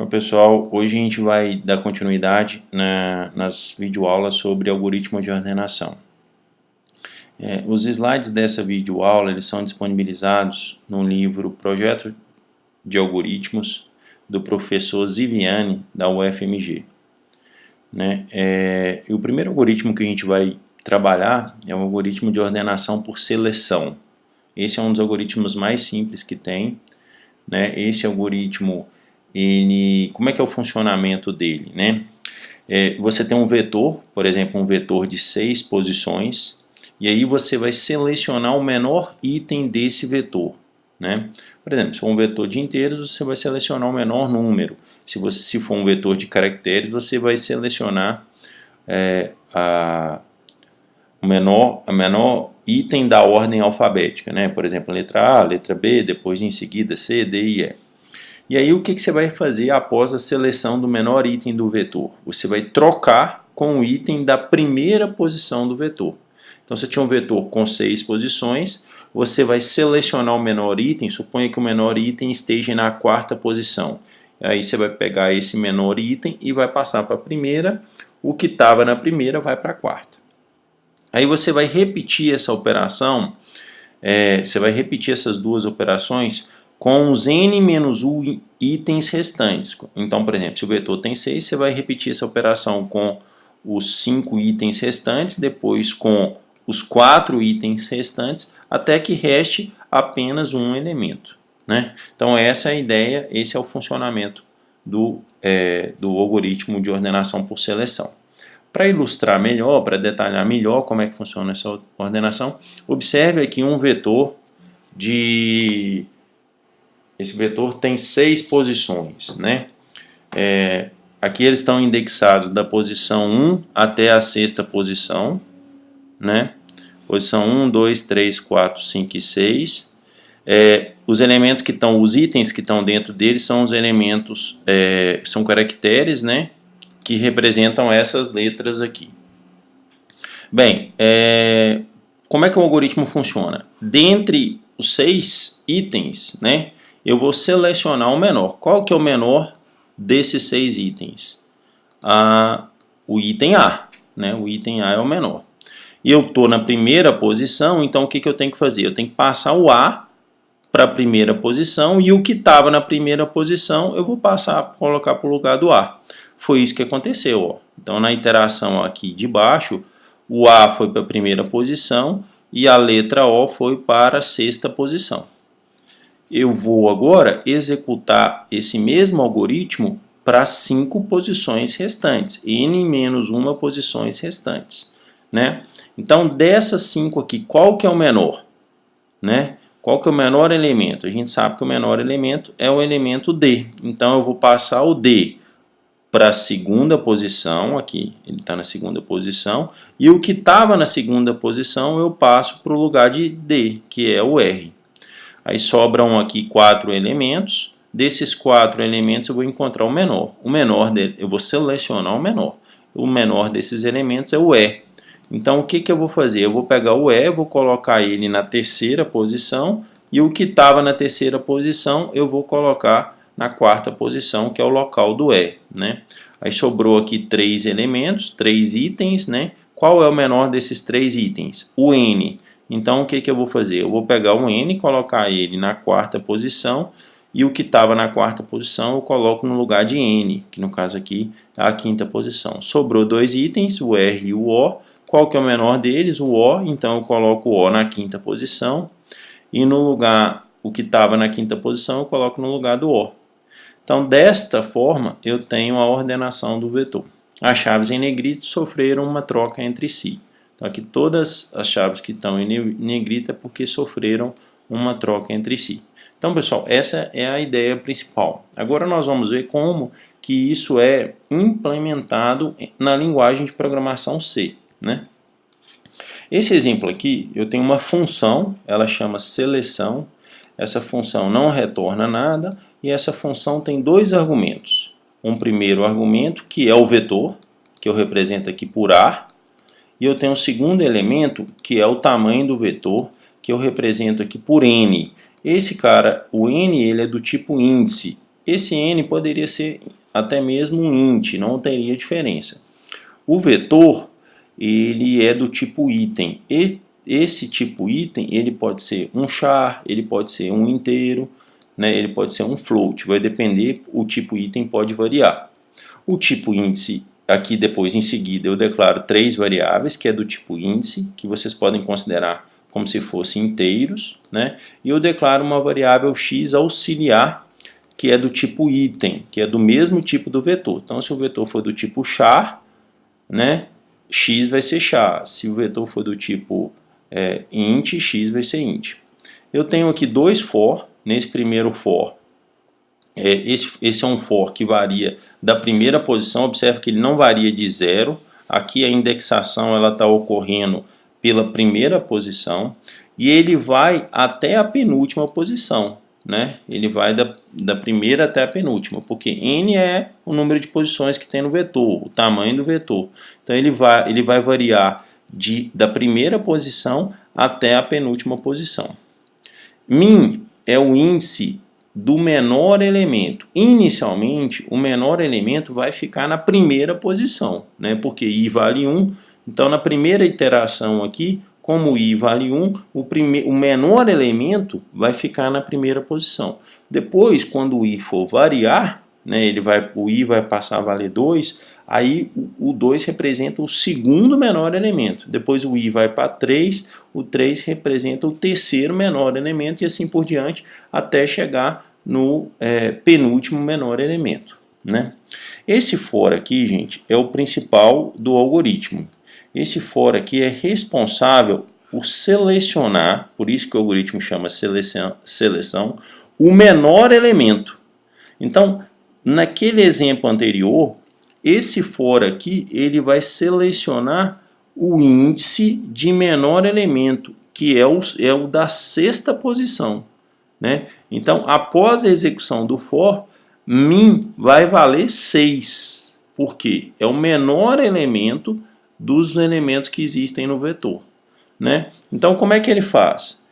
Bom, pessoal, hoje a gente vai dar continuidade nas videoaulas sobre algoritmo de ordenação. Os slides dessa videoaula eles são disponibilizados no livro Projeto de Algoritmos do professor Ziviani da UFMG. E o primeiro algoritmo que a gente vai trabalhar é o algoritmo de ordenação por seleção. Esse é um dos algoritmos mais simples que tem. Esse algoritmo, como é que é o funcionamento dele? Você tem um vetor, por exemplo, um vetor de 6 posições, e aí você vai selecionar o menor item desse vetor. Por exemplo, se for um vetor de inteiros, você vai selecionar o menor número. Se for um vetor de caracteres, você vai selecionar o menor item da ordem alfabética. Por exemplo, letra A, letra B, depois em seguida C, D e E. E aí o que você vai fazer após a seleção do menor item do vetor? Você vai trocar com o item da primeira posição do vetor. Então, se tinha um vetor com 6 posições, você vai selecionar o menor item, suponha que o menor item esteja na 4ª posição. Aí você vai pegar esse menor item e vai passar para a primeira, o que estava na primeira vai para a 4ª. Aí você vai repetir essa operação, você vai repetir essas duas operações com os n-1 itens restantes. Então, por exemplo, se o vetor tem 6, você vai repetir essa operação com os 5 itens restantes, depois com os 4 itens restantes, até que reste apenas um elemento. Então, essa é a ideia, esse é o funcionamento do algoritmo de ordenação por seleção. Para ilustrar melhor, para detalhar melhor como é que funciona essa ordenação, observe aqui um vetor Esse vetor tem 6 posições. Aqui eles estão indexados da posição 1 até a 6ª posição. Posição 1, 2, 3, 4, 5 e 6. Os itens que estão dentro deles são os elementos, são caracteres, que representam essas letras aqui. Bem, como é que o algoritmo funciona? Dentre os 6 itens, eu vou selecionar o menor. Qual que é o menor desses 6 itens? O item A. O item A é o menor. E eu estou na primeira posição, então o que eu tenho que fazer? Eu tenho que passar o A para a primeira posição e o que estava na primeira posição eu vou colocar para o lugar do A. Foi isso que aconteceu. Então, na iteração aqui de baixo, o A foi para a primeira posição e a letra O foi para a 6ª posição. Eu vou agora executar esse mesmo algoritmo para 5 posições restantes, n-1 posições restantes. Então, dessas 5 aqui, qual que é o menor? Qual que é o menor elemento? A gente sabe que o menor elemento é o elemento D. Então, eu vou passar o D para a 2ª posição, aqui ele está na 2ª posição, e o que estava na 2ª posição eu passo para o lugar de D, que é o R. Aí sobram aqui 4 elementos, desses 4 elementos eu vou encontrar o menor. O menor dele, eu vou selecionar o menor desses elementos é o E. Então o que eu vou fazer? Eu vou pegar o E, vou colocar ele na 3ª posição, e o que estava na 3ª posição eu vou colocar na 4ª posição, que é o local do E. Aí sobrou aqui 3 elementos, 3 itens. Qual é o menor desses 3 itens? O N. Então o que eu vou fazer? Eu vou pegar o N, colocar ele na 4ª posição, e o que estava na 4ª posição eu coloco no lugar de N, que no caso aqui é a 5ª posição. Sobrou 2 itens, o R e o O. Qual que é o menor deles? O O. Então eu coloco o O na 5ª posição, e no lugar, o que estava na 5ª posição eu coloco no lugar do O. Então, desta forma, eu tenho a ordenação do vetor. As chaves em negrito sofreram uma troca entre si. Então, aqui todas as chaves que estão em negrito é porque sofreram uma troca entre si. Então, pessoal, essa é a ideia principal. Agora nós vamos ver como que isso é implementado na linguagem de programação C. Esse exemplo aqui, eu tenho uma função, ela chama seleção. Essa função não retorna nada. E essa função tem 2 argumentos. Um primeiro argumento, que é o vetor, que eu represento aqui por A. E eu tenho um segundo elemento, que é o tamanho do vetor, que eu represento aqui por N. Esse cara, o N, ele é do tipo índice. esse n poderia ser até mesmo um int, não teria diferença. O vetor, ele é do tipo item. Esse tipo item, ele pode ser um char, ele pode ser um inteiro, né? Ele pode ser um float, vai depender, o tipo item pode variar. O tipo índice, aqui depois em seguida eu declaro 3 variáveis, que é do tipo índice, que vocês podem considerar como se fossem inteiros, né? E eu declaro uma variável x auxiliar, que é do tipo item, que é do mesmo tipo do vetor. Então, se o vetor for do tipo char, né, x vai ser char. Se o vetor for do tipo int, x vai ser int. Eu tenho aqui dois for. Nesse primeiro for, esse é um for que varia da primeira posição. Observe que ele não varia de 0. Aqui a indexação está ocorrendo pela primeira posição. E ele vai até a penúltima posição, né? Ele vai da primeira até a penúltima, porque n é o número de posições que tem no vetor, o tamanho do vetor. Então ele vai variar da primeira posição até a penúltima posição. Min é o índice do menor elemento. Inicialmente, o menor elemento vai ficar na primeira posição, né? Porque i vale 1. Então, na primeira iteração aqui, como i vale 1, o menor elemento vai ficar na primeira posição. Depois, quando o i for variar, né, o i vai passar a valer 2, aí o 2 representa o segundo menor elemento. Depois o i vai para 3, o 3 representa o terceiro menor elemento e assim por diante, até chegar no penúltimo menor elemento, né? Esse for aqui, gente, é o principal do algoritmo. Esse for aqui é responsável por selecionar, por isso que o algoritmo chama seleção, o menor elemento. Então, naquele exemplo anterior, esse for aqui, ele vai selecionar o índice de menor elemento, que é o da sexta posição, né? Então, após a execução do for, min vai valer 6, porque é o menor elemento dos elementos que existem no vetor, né? Então, como é que ele faz?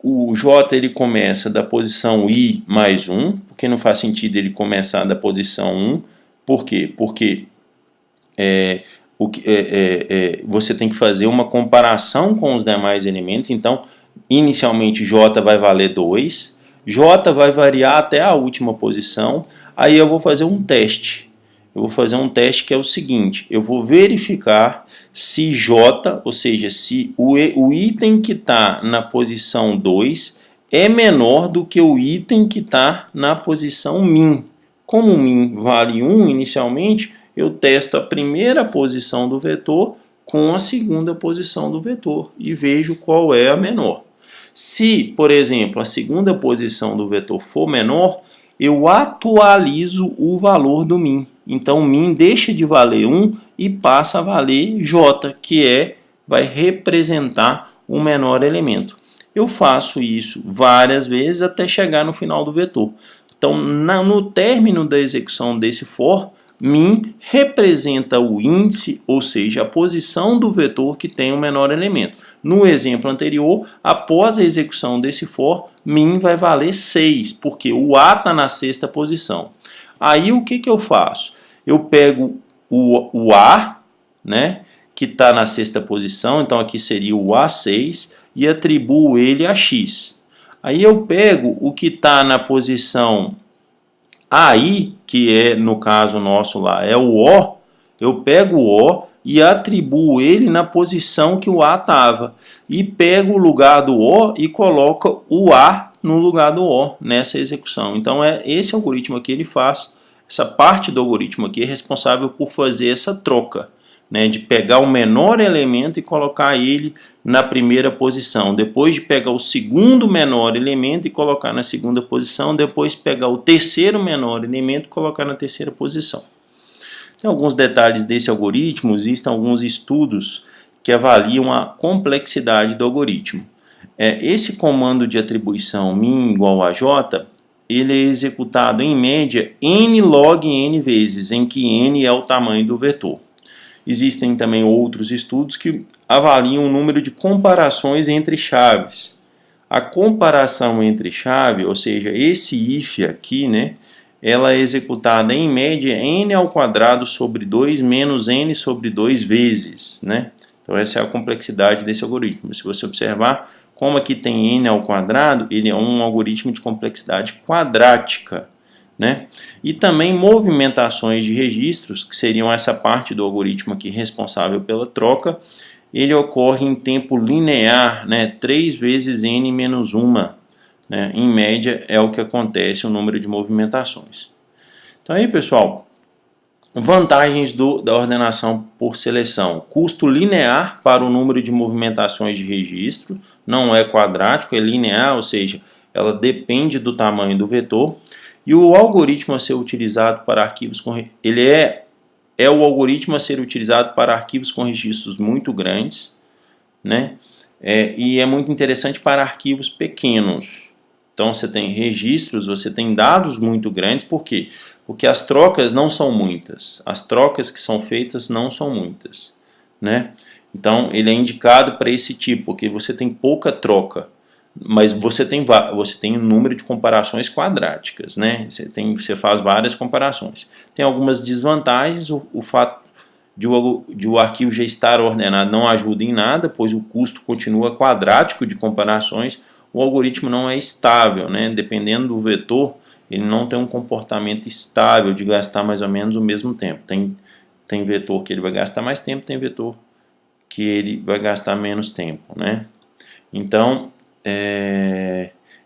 O j ele começa da posição i mais 1, porque não faz sentido ele começar da posição 1. Por quê? Porque você tem que fazer uma comparação com os demais elementos. Então, inicialmente j vai valer 2, j vai variar até a última posição. Aí eu vou fazer um teste. Eu vou fazer um teste que é o seguinte: eu vou verificar se j, ou seja, se o item que está na posição 2 é menor do que o item que está na posição min. Como min vale 1 inicialmente, eu testo a primeira posição do vetor com a segunda posição do vetor e vejo qual é a menor. Se, por exemplo, a segunda posição do vetor for menor, eu atualizo o valor do min. Então, min deixa de valer 1 e passa a valer j, que vai representar o menor elemento. Eu faço isso várias vezes até chegar no final do vetor. Então, no término da execução desse for, min representa o índice, ou seja, a posição do vetor que tem o menor elemento. No exemplo anterior, após a execução desse for, min vai valer 6, porque o a está na sexta posição. Aí o que eu faço? Eu pego o a, né, que está na sexta posição, então aqui seria o A6, e atribuo ele a x. Aí eu pego o que está na posição AI, que é, no caso nosso lá, é o O, eu pego o O e atribuo ele na posição que o A estava. E pego o lugar do O e coloco o A no lugar do O nessa execução. Então, esse algoritmo aqui, ele faz, essa parte do algoritmo aqui é responsável por fazer essa troca, né, de pegar o menor elemento e colocar ele na primeira posição, depois de pegar o segundo menor elemento e colocar na segunda posição, depois pegar o terceiro menor elemento e colocar na terceira posição. Tem alguns detalhes desse algoritmo, existem alguns estudos que avaliam a complexidade do algoritmo. Esse comando de atribuição min igual a j, ele é executado em média n log n vezes, em que n é o tamanho do vetor. Existem também outros estudos que avaliam o número de comparações entre chaves. A comparação entre chave, ou seja, esse if aqui, né, ela é executada em média n ao quadrado sobre 2 menos n sobre 2 vezes, né? Então essa é a complexidade desse algoritmo. Se você observar, como aqui tem n ao quadrado, ele é um algoritmo de complexidade quadrática, né? E também movimentações de registros, que seriam essa parte do algoritmo aqui responsável pela troca, ele ocorre em tempo linear, né? 3 vezes n menos 1, né? Em média é o que acontece o número de movimentações. Então aí, pessoal, vantagens da ordenação por seleção: custo linear para o número de movimentações de registro, não é quadrático, é linear, ou seja, ela depende do tamanho do vetor. E o algoritmo a ser utilizado para arquivos com o algoritmo a ser utilizado para arquivos com registros muito grandes, né? E é muito interessante para arquivos pequenos. Então você tem registros, você tem dados muito grandes, por quê? Porque as trocas não são muitas, as trocas que são feitas não são muitas, né? Então ele é indicado para esse tipo, porque você tem pouca troca, mas você tem um número de comparações quadráticas, né? Você faz várias comparações. Tem algumas desvantagens, o fato de o arquivo já estar ordenado não ajuda em nada, pois o custo continua quadrático de comparações. O algoritmo não é estável, né? Dependendo do vetor, ele não tem um comportamento estável de gastar mais ou menos o mesmo tempo. Tem vetor que ele vai gastar mais tempo, tem vetor que ele vai gastar menos tempo, né? Então,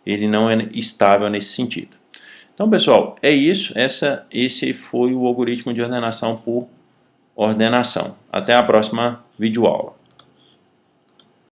ele não é estável nesse sentido. Então, pessoal, é isso. Esse foi o algoritmo de ordenação por ordenação. Até a próxima videoaula.